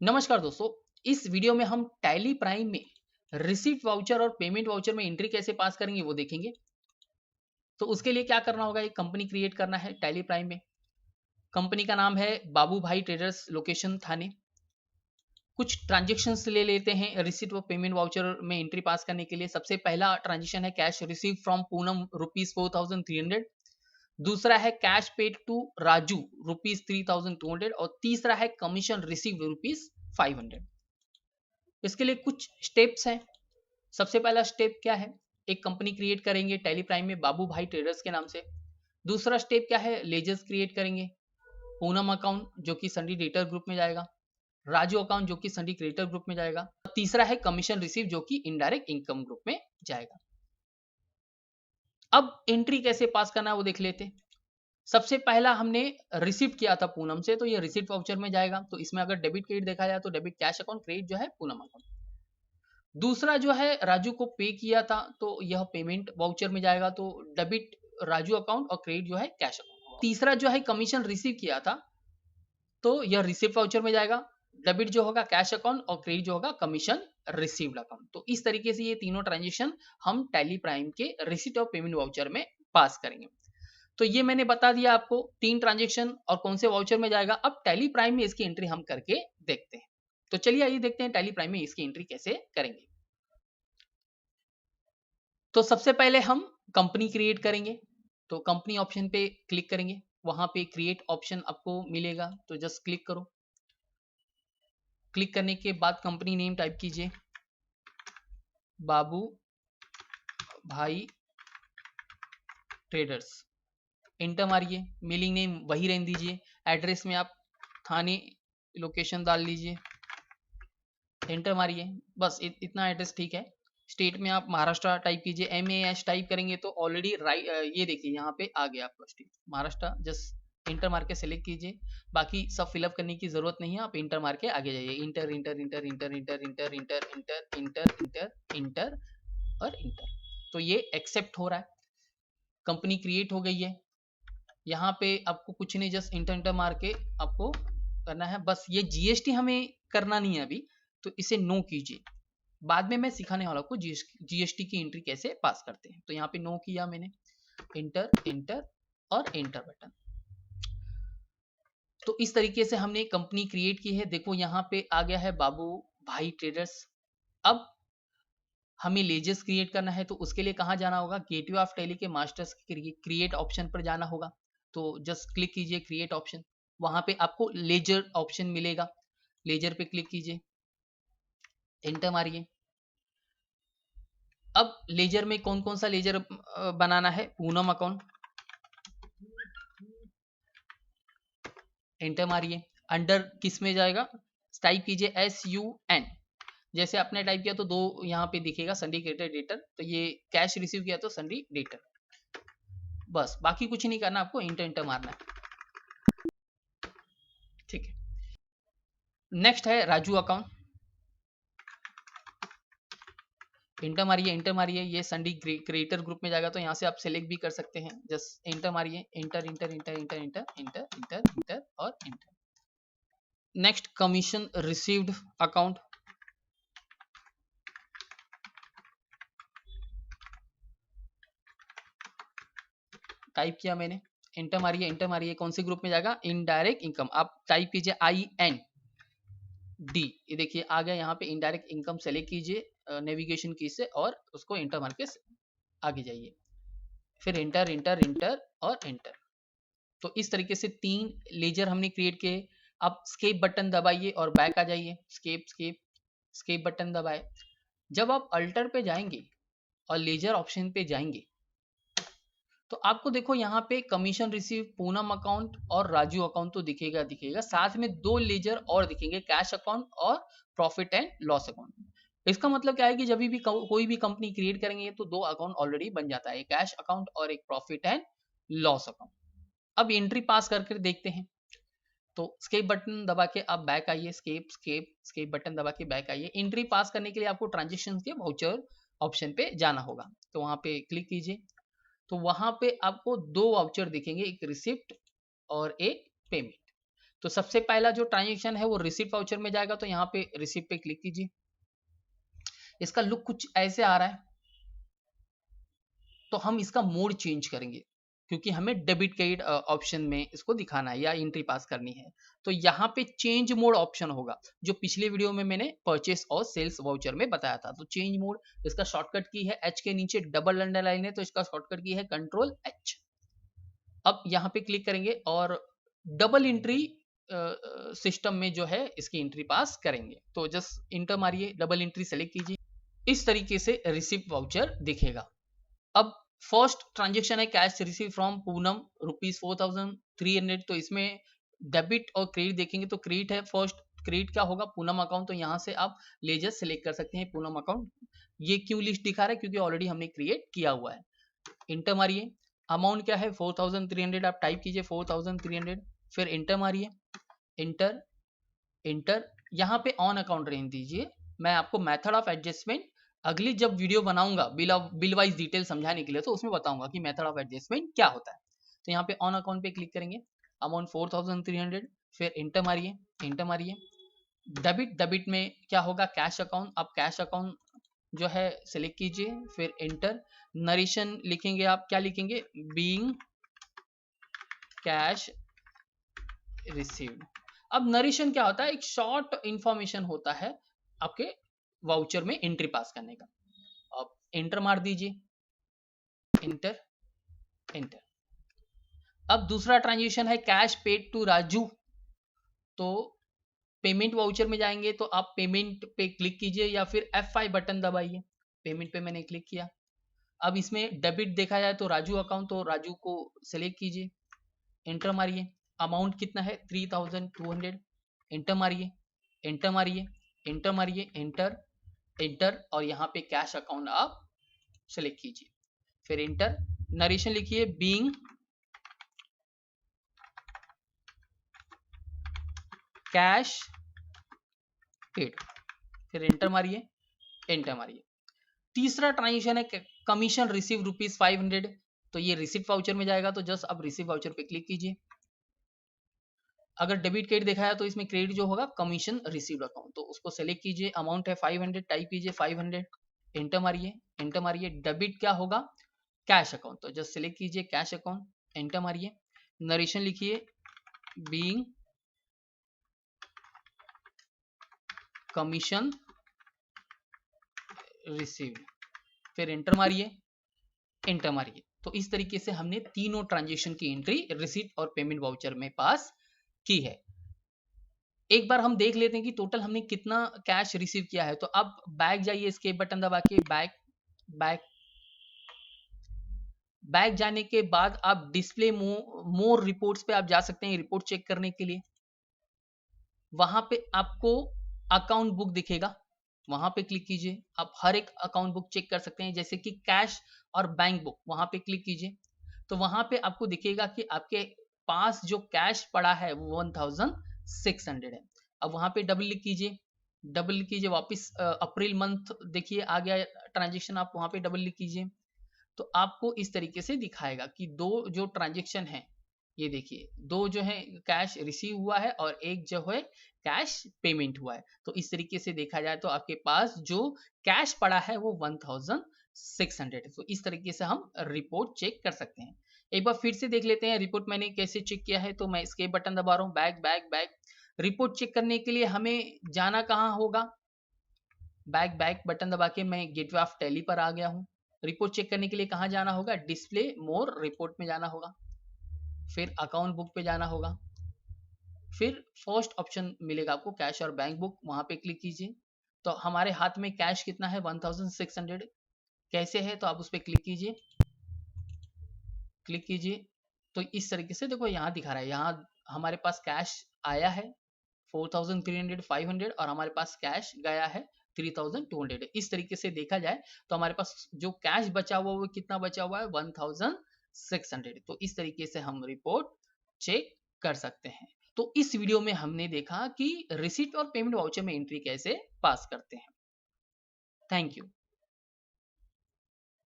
नमस्कार दोस्तों। इस वीडियो में हम टैली प्राइम में रिसीप्ट वाउचर और पेमेंट वाउचर में एंट्री कैसे पास करेंगे वो देखेंगे। तो उसके लिए क्या करना होगा, एक कंपनी क्रिएट करना है टैली प्राइम में। कंपनी का नाम है बाबू भाई ट्रेडर्स, लोकेशन थाने। कुछ ट्रांजेक्शन्स ले लेते हैं रिसीप्ट और पेमेंट वाउचर में एंट्री पास करने के लिए। सबसे पहला ट्रांजेक्शन है कैश रिसीव फ्रॉम पूनम ₹4300। दूसरा है कैश पेड टू राजू ₹3200 और तीसरा है कमीशन रिसीव ₹500। इसके लिए कुछ स्टेप्स हैं। सबसे पहला स्टेप क्या है, एक कंपनी क्रिएट करेंगे टैली प्राइम में बाबू भाई ट्रेडर्स के नाम से। दूसरा स्टेप क्या है, लेजर्स क्रिएट करेंगे। पूनम अकाउंट जो कि सन्डी डेटर ग्रुप में जाएगा। राजू अकाउंट जो कि सन्डी क्रिएटर ग्रुप में जाएगा। तीसरा है कमीशन रिसीव जो कि इनडायरेक्ट इनकम ग्रुप में जाएगा। अब एंट्री कैसे पास करना है वो देख लेते हैं। सबसे पहला हमने रिसीव किया था पूनम से, तो ये रिसीप्ट वाउचर में जाएगा। तो इसमें अगर डेबिट क्रेडिट देखा जाए तो डेबिट कैश अकाउंट, क्रेडिट जो है पूनम अकाउंट। दूसरा जो है राजू को पे किया था तो यह पेमेंट वाउचर में जाएगा, तो डेबिट राजू अकाउंट और क्रेडिट जो है कैश अकाउंट। तीसरा जो है कमीशन रिसीव किया था तो यह रिसिप्ट वाउचर में जाएगा। डेबिट जो होगा कैश अकाउंट और क्रेडिट जो होगा कमीशन रिसीव्ड अकाउंट। तो इस तरीके से ये तीनों ट्रांजेक्शन हम टैली प्राइम के रिसिप्ट और पेमेंट वाउचर में पास करेंगे। तो ये मैंने बता दिया आपको तीन ट्रांजेक्शन और कौन से वाउचर में जाएगा। अब टैली प्राइम में इसकी एंट्री हम करके देखते हैं। तो चलिए आइए देखते हैं टैली प्राइम में इसकी एंट्री कैसे करेंगे। तो सबसे पहले हम कंपनी क्रिएट करेंगे। तो कंपनी ऑप्शन पे क्लिक करेंगे, वहां पे क्रिएट ऑप्शन आपको मिलेगा, तो जस्ट क्लिक करो। क्लिक करने के बाद कंपनी नेम टाइप कीजिए, बाबू भाई ट्रेडर्स। इंटर मारिए, मेलिंग नेम वही रहने दीजिए। एड्रेस में आप थाने लोकेशन डाल लीजिए, एंटर मारिए। बस इतना एड्रेस ठीक है। स्टेट में आप महाराष्ट्र टाइप कीजिए। MAH टाइप करेंगे तो ऑलरेडी राइट, ये देखिए यहाँ पे आ गया आपका स्टेट महाराष्ट्र। जस्ट इंटर मार के सेलेक्ट कीजिए। बाकी सब फिलअप करने की जरूरत नहीं है, आप इंटर मार के आगे जाइए। Inter enter enter enter enter enter enter enter enter enter enter और इंटर। तो ये एक्सेप्ट हो रहा है, कंपनी क्रिएट हो गई है। यहाँ पे आपको कुछ नहीं, जस्ट इंटर इंटर मार के आपको करना है। बस ये GST हमें करना नहीं है अभी, तो इसे नो कीजिए। बाद में मैं सिखाने वाला आपको GST की एंट्री कैसे पास करते हैं। तो यहाँ पे नो किया मैंने, इंटर इंटर और एंटर बटन। तो इस तरीके से हमने कंपनी क्रिएट की है। देखो यहाँ पे आ गया है बाबू भाई ट्रेडर्स। अब हमें लेजर्स क्रिएट करना है, तो उसके लिए कहाँ जाना होगा, गेटवे ऑफ टैली के मास्टर्स क्रिएट ऑप्शन पर जाना होगा। तो जस्ट क्लिक कीजिए क्रिएट ऑप्शन, वहां पे आपको लेजर ऑप्शन मिलेगा। लेजर पे क्लिक कीजिए, एंटर मारिए। अब लेजर में कौन कौन सा लेजर बनाना है, पूनम अकाउंट, एंटर मारिए। अंडर किस में जाएगा, टाइप कीजिए SUN। जैसे आपने टाइप किया तो दो यहाँ पे दिखेगा, संडी क्रेडिटर डेटर। तो ये कैश रिसीव किया तो संडी डेटर। बस बाकी कुछ नहीं करना, आपको इंटर इंटर मारना है। ठीक है। नेक्स्ट है राजू अकाउंट, इंटर मारिए। इंटर मारिए, ये संडी क्रिएटर ग्रुप में जाएगा, तो यहाँ से आप सेलेक्ट भी कर सकते हैं। जस्ट इंटर मारिए, enter enter enter enter enter enter enter enter और enter. Next commission received account, type किया मैंने, इंटर मारिए। इंटर मारिए, कौन से ग्रुप में जाएगा, इनडायरेक्ट इनकम। आप टाइप कीजिए IND, ये देखिए आ गया। यहाँ पे इनडायरेक्ट इनकम सेलेक्ट कीजिए नेविगेशन की से और उसको इंटर मार के आगे जाइए। फिर इंटर इंटर इंटर और इंटर। तो इस तरीके से तीन लेजर हमने क्रिएट किए। आप स्केप बटन दबाइए और बैक आ जाइए। स्केप स्केप स्केप बटन दबाए। जब आप अल्टर पे जाएंगे और लेजर ऑप्शन पे जाएंगे, तो आपको देखो यहाँ पे कमीशन रिसीव, पूनम अकाउंट और राजू अकाउंट तो दिखेगा दिखेगा, साथ में दो लेजर और दिखेंगे, कैश अकाउंट और प्रॉफिट एंड लॉस अकाउंट। इसका मतलब क्या है कि जब भी कोई भी कंपनी क्रिएट करेंगे तो दो अकाउंट ऑलरेडी बन जाता है, एक कैश अकाउंट और एक प्रॉफिट एंड लॉस अकाउंट। अब एंट्री पास करके देखते हैं। तो स्केप बटन दबा के आप बैक आइए, स्केप स्केप स्केप बटन दबा के बैक आइए। एंट्री पास करने के लिए आपको ट्रांजेक्शन के वाउचर ऑप्शन पे जाना होगा, तो वहां पे क्लिक कीजिए। तो वहां पे आपको दो वाउचर दिखेंगे, एक रिसिप्ट और एक पेमेंट। तो सबसे पहला जो ट्रांजेक्शन है वो रिसीप्ट वाउचर में जाएगा, तो यहाँ पे रिसीप्ट पे क्लिक कीजिए। इसका लुक कुछ ऐसे आ रहा है, तो हम इसका मोड चेंज करेंगे क्योंकि हमें डेबिट क्रेडिट ऑप्शन में इसको दिखाना है या एंट्री पास करनी है। तो यहाँ पे चेंज मोड ऑप्शन होगा, जो पिछले वीडियो में मैंने परचेस और सेल्स वाउचर में बताया था। तो चेंज मोड, इसका शॉर्टकट की है एच के नीचे डबल अंडरलाइन है, तो इसका शॉर्टकट की है कंट्रोल एच। अब यहाँ पे क्लिक करेंगे और डबल एंट्री सिस्टम में जो है इसकी एंट्री पास करेंगे। तो जस्ट इंटर मारिए, डबल एंट्री सेलेक्ट कीजिए, इस तरीके से रिसिप्ट वाउचर दिखेगा। अब फर्स्ट ट्रांजेक्शन है कैश रिसीव फ्रॉम पूनम ₹4,300। तो इसमें डेबिट और क्रेडिट देखेंगे, तो क्रेडिट है फर्स्ट। क्रेडिट क्या होगा, पूनम अकाउंट। तो यहाँ से आप लेजर सेलेक्ट कर सकते हैं पूनम अकाउंट। ये क्यों लिस्ट दिखा रहा है, क्योंकि ऑलरेडी हमने क्रिएट किया हुआ है। इंटर मारिए, अमाउंट क्या है 4,300, आप टाइप कीजिए 4,300, फिर इंटर मारिए, इंटर इंटर। यहाँ पे ऑन अकाउंट रेंज दीजिए। मैं आपको मेथड ऑफ एडजस्टमेंट अगली जब वीडियो बनाऊंगा बिल वाइज डिटेल समझाने के लिए, तो उसमें बताऊंगा कि मेथड ऑफ एडजस्टमेंट क्या होता है। तो यहाँ पे ऑन अकाउंट पे क्लिक करेंगे, अमाउंट 4,300, फिर इंटर मारिए, इंटर मारिए। डेबिट में क्या होगा, कैश अकाउंट। आप कैश अकाउंट जो है सिलेक्ट कीजिए, फिर इंटर। नरेशन लिखेंगे, आप क्या लिखेंगे, बीइंग कैश रिसीव्ड। अब नरेशन क्या होता है, एक शॉर्ट इंफॉर्मेशन होता है आपके वाउचर में एंट्री पास करने का। अब एंटर मार दीजिए, इंटर इंटर। अब दूसरा ट्रांजेक्शन है कैश पेड टू राजू। तो पेमेंट वाउचर में जाएंगे, तो आप पेमेंट पे क्लिक कीजिए या फिर F5 बटन दबाइए। पेमेंट पे मैंने क्लिक किया। अब इसमें डेबिट देखा जाए तो राजू अकाउंट, तो राजू को सिलेक्ट कीजिए, इंटर मारिए। अमाउंट कितना है 3,200, इंटर मारिए, इंटर मारिए, इंटर मारिए, इंटर इंटर। और यहाँ पे कैश अकाउंट आप सेलेक्ट कीजिए, फिर इंटर। नरेशन लिखिए, बीइंग कैश पेड, फिर इंटर मारिए, इंटर मारिए। तीसरा ट्रांजेक्शन है कमीशन रिसीव ₹500। तो ये रिसिप्ट वाउचर में जाएगा, तो जस्ट अब रिसिप्ट वाउचर पे क्लिक कीजिए। अगर डेबिट क्रेडिट देखा है तो इसमें क्रेडिट जो होगा कमीशन रिसीव्ड अकाउंट, तो उसको सेलेक्ट कीजिए। अमाउंट है 500, टाइप कीजिए 500, इंटर मारिए, इंटर मारिए। डेबिट क्या होगा, कैश अकाउंट, तो जस्ट सेलेक्ट कीजिए कैश अकाउंट, इंटर मारिए। नरेशन लिखिए, बीइंग कमीशन रिसीव्ड, फिर इंटर मारिए, इंटर मारिए। तो इस तरीके से हमने तीनों ट्रांजेक्शन की एंट्री रिसीट और पेमेंट वाउचर में पास की है। एक बार हम देख लेते हैं कि टोटल हमने कितना कैश रिसीव किया है। तो अब बैक जाइए, एस्केप बटन दबा के बैक बैक बैक जाने के बाद आप डिस्प्ले मोर रिपोर्ट्स पे आप जा सकते हैं रिपोर्ट चेक करने के लिए। वहां पे आपको अकाउंट बुक दिखेगा, वहां पे क्लिक कीजिए। आप हर एक अकाउंट बुक चेक कर सकते हैं, जैसे कि कैश और बैंक बुक, वहां पे क्लिक कीजिए। तो वहां पे आपको दिखेगा कि आपके पास जो कैश पड़ा है वो 1,600 है। अब वहां पे डबल क्लिक कीजिए, डबल क्लिक कीजिए, वापस अप्रैल मंथ देखिए आ गया ट्रांजेक्शन, आप वहां पे डबल क्लिक कीजिए। तो आपको इस तरीके से दिखाएगा कि दो जो ट्रांजेक्शन है, ये देखिए दो जो है कैश रिसीव हुआ है और एक जो है कैश पेमेंट हुआ है। तो इस तरीके से देखा जाए तो आपके पास जो कैश पड़ा है वो 1,600 है। तो इस तरीके से हम रिपोर्ट चेक कर सकते हैं। एक बार फिर से देख लेते हैं रिपोर्ट मैंने कैसे चेक किया है। तो मैं एस्केप बटन दबा रहा हूँ, back back back. Report check करने के लिए हमें जाना कहाँ होगा, बैक बैक बटन दबा के मैं गेटवे ऑफ टैली पर आ गया हूँ। रिपोर्ट चेक करने के लिए कहाँ जाना होगा, डिस्प्ले मोर रिपोर्ट में जाना होगा, फिर अकाउंट बुक पे जाना होगा, फिर फर्स्ट ऑप्शन मिलेगा आपको कैश और बैंक बुक, वहां पे क्लिक कीजिए। तो हमारे हाथ में कैश कितना है 1,600 कैसे है, तो आप उस पर क्लिक कीजिए, क्लिक कीजिए। तो इस तरीके से देखो यहाँ दिखा रहा है, यहाँ हमारे पास कैश आया है 4,300 500 और हमारे पास कैश गया है 3,200। इस तरीके से देखा जाए तो हमारे पास जो कैश बचा हुआ वो कितना बचा हुआ है 1,600। तो इस तरीके से हम रिपोर्ट चेक कर सकते हैं। तो इस वीडियो में हमने देखा कि रिसीट और पेमेंट वाउचर में एंट्री कैसे पास करते हैं। Thank you.